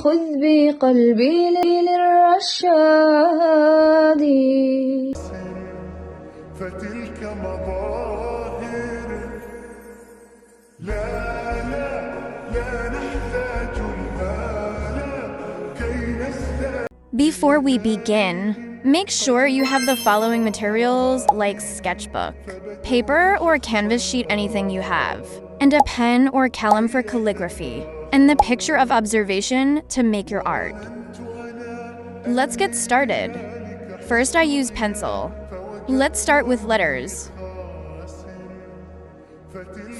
خذ بقلبي للرشاد. فتلك مظاهر لا نحتاج المال كي نستعين. Before we begin, make sure you have the following materials like sketchbook, paper or canvas sheet, anything you have, and a pen or kalam for calligraphy, and the picture of observation to make your art. Let's get started. First, I use pencil. Let's start with letters.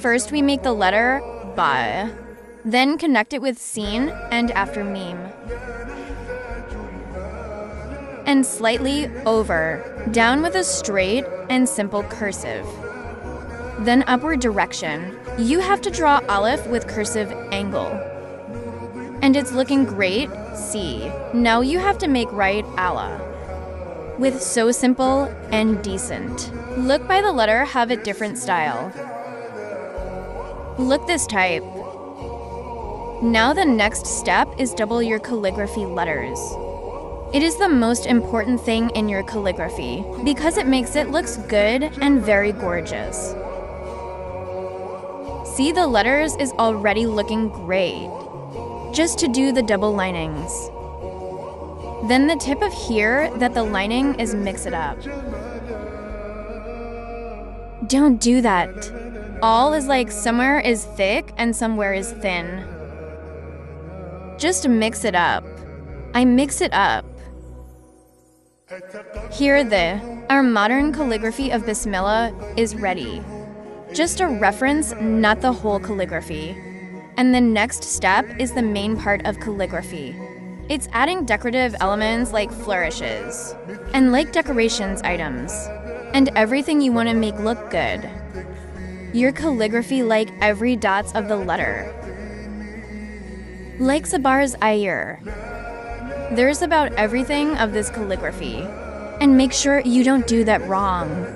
First, we make the letter ba, then connect it with sin and after mim, and slightly over, down with a straight and simple cursive. Then upward direction. You have to draw aleph with cursive angle. And it's looking great, C. Now you have to make right Allah. With so simple and decent. Look by the letter, have it different style. Look this type. Now the next step is double your calligraphy letters. It is the most important thing in your calligraphy because it makes it looks good and very gorgeous. See, the letters is already looking great. Just to do the double linings. Then the tip of here that the lining is mix it up. Don't do that. All is like somewhere is thick and somewhere is thin. Just mix it up. I mix it up. Here our modern calligraphy of Bismillah is ready. Just a reference, not the whole calligraphy. And the next step is the main part of calligraphy. It's adding decorative elements like flourishes, and like decorations items, and everything you want to make look good. Your calligraphy like every dots of the letter. Like Sabar's ayir. There's about everything of this calligraphy. And make sure you don't do that wrong.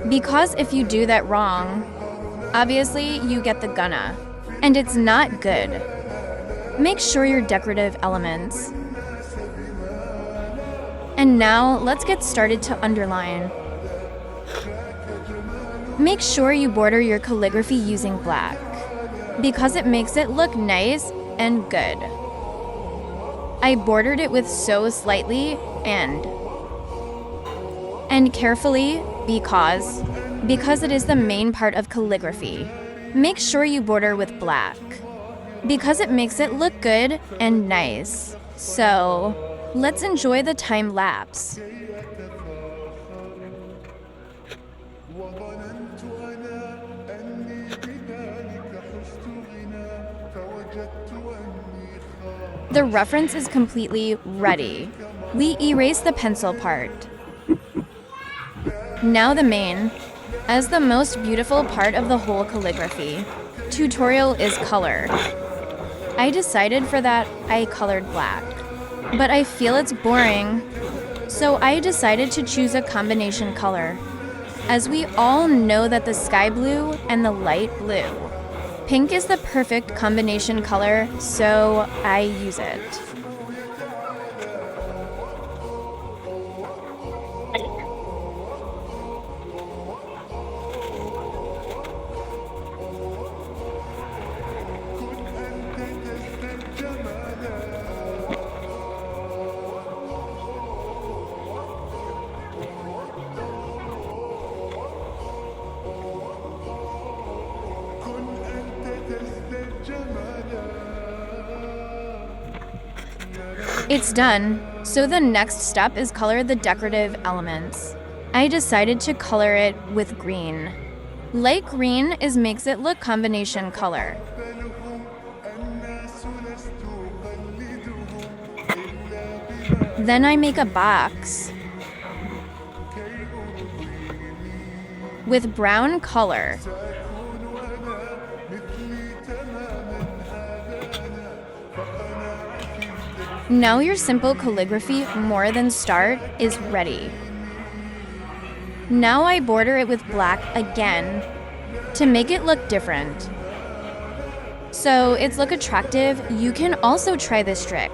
Because if you do that wrong, obviously you get the gunna. And it's not good. Make sure your decorative elements. And now let's get started to underline. Make sure you border your calligraphy using black because it makes it look nice and good. I bordered it with so slightly and carefully because it is the main part of calligraphy. Make sure you border with black because it makes it look good and nice. So, let's enjoy the time lapse. The reference is completely ready. We erase the pencil part. Now the main, as the most beautiful part of the whole calligraphy, tutorial is color. I decided for that I colored black, but I feel it's boring, so I decided to choose a combination color. As we all know that the sky blue and the light blue. Pink is the perfect combination color, so I use it. It's done, so the next step is color the decorative elements. I decided to color it with green. Light green makes it look combination color. Then I make a box with brown color. Now your simple calligraphy, more than start, is ready. Now I border it with black again to make it look different. So it's look attractive, you can also try this trick.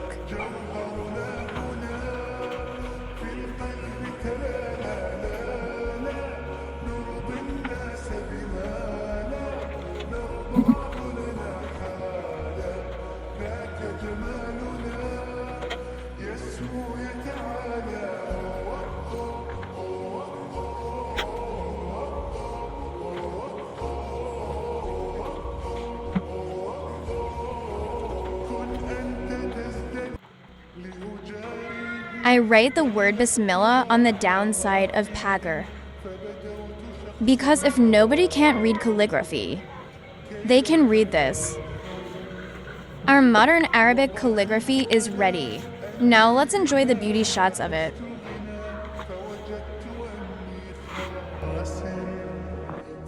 I write the word Bismillah on the downside of Pagar. Because if nobody can't read calligraphy, they can read this. Our modern Arabic calligraphy is ready. Now let's enjoy the beauty shots of it.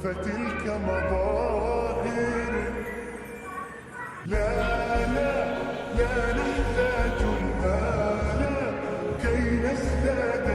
فتلك مظاهر لا لا لا نحتاج المال كي نزداد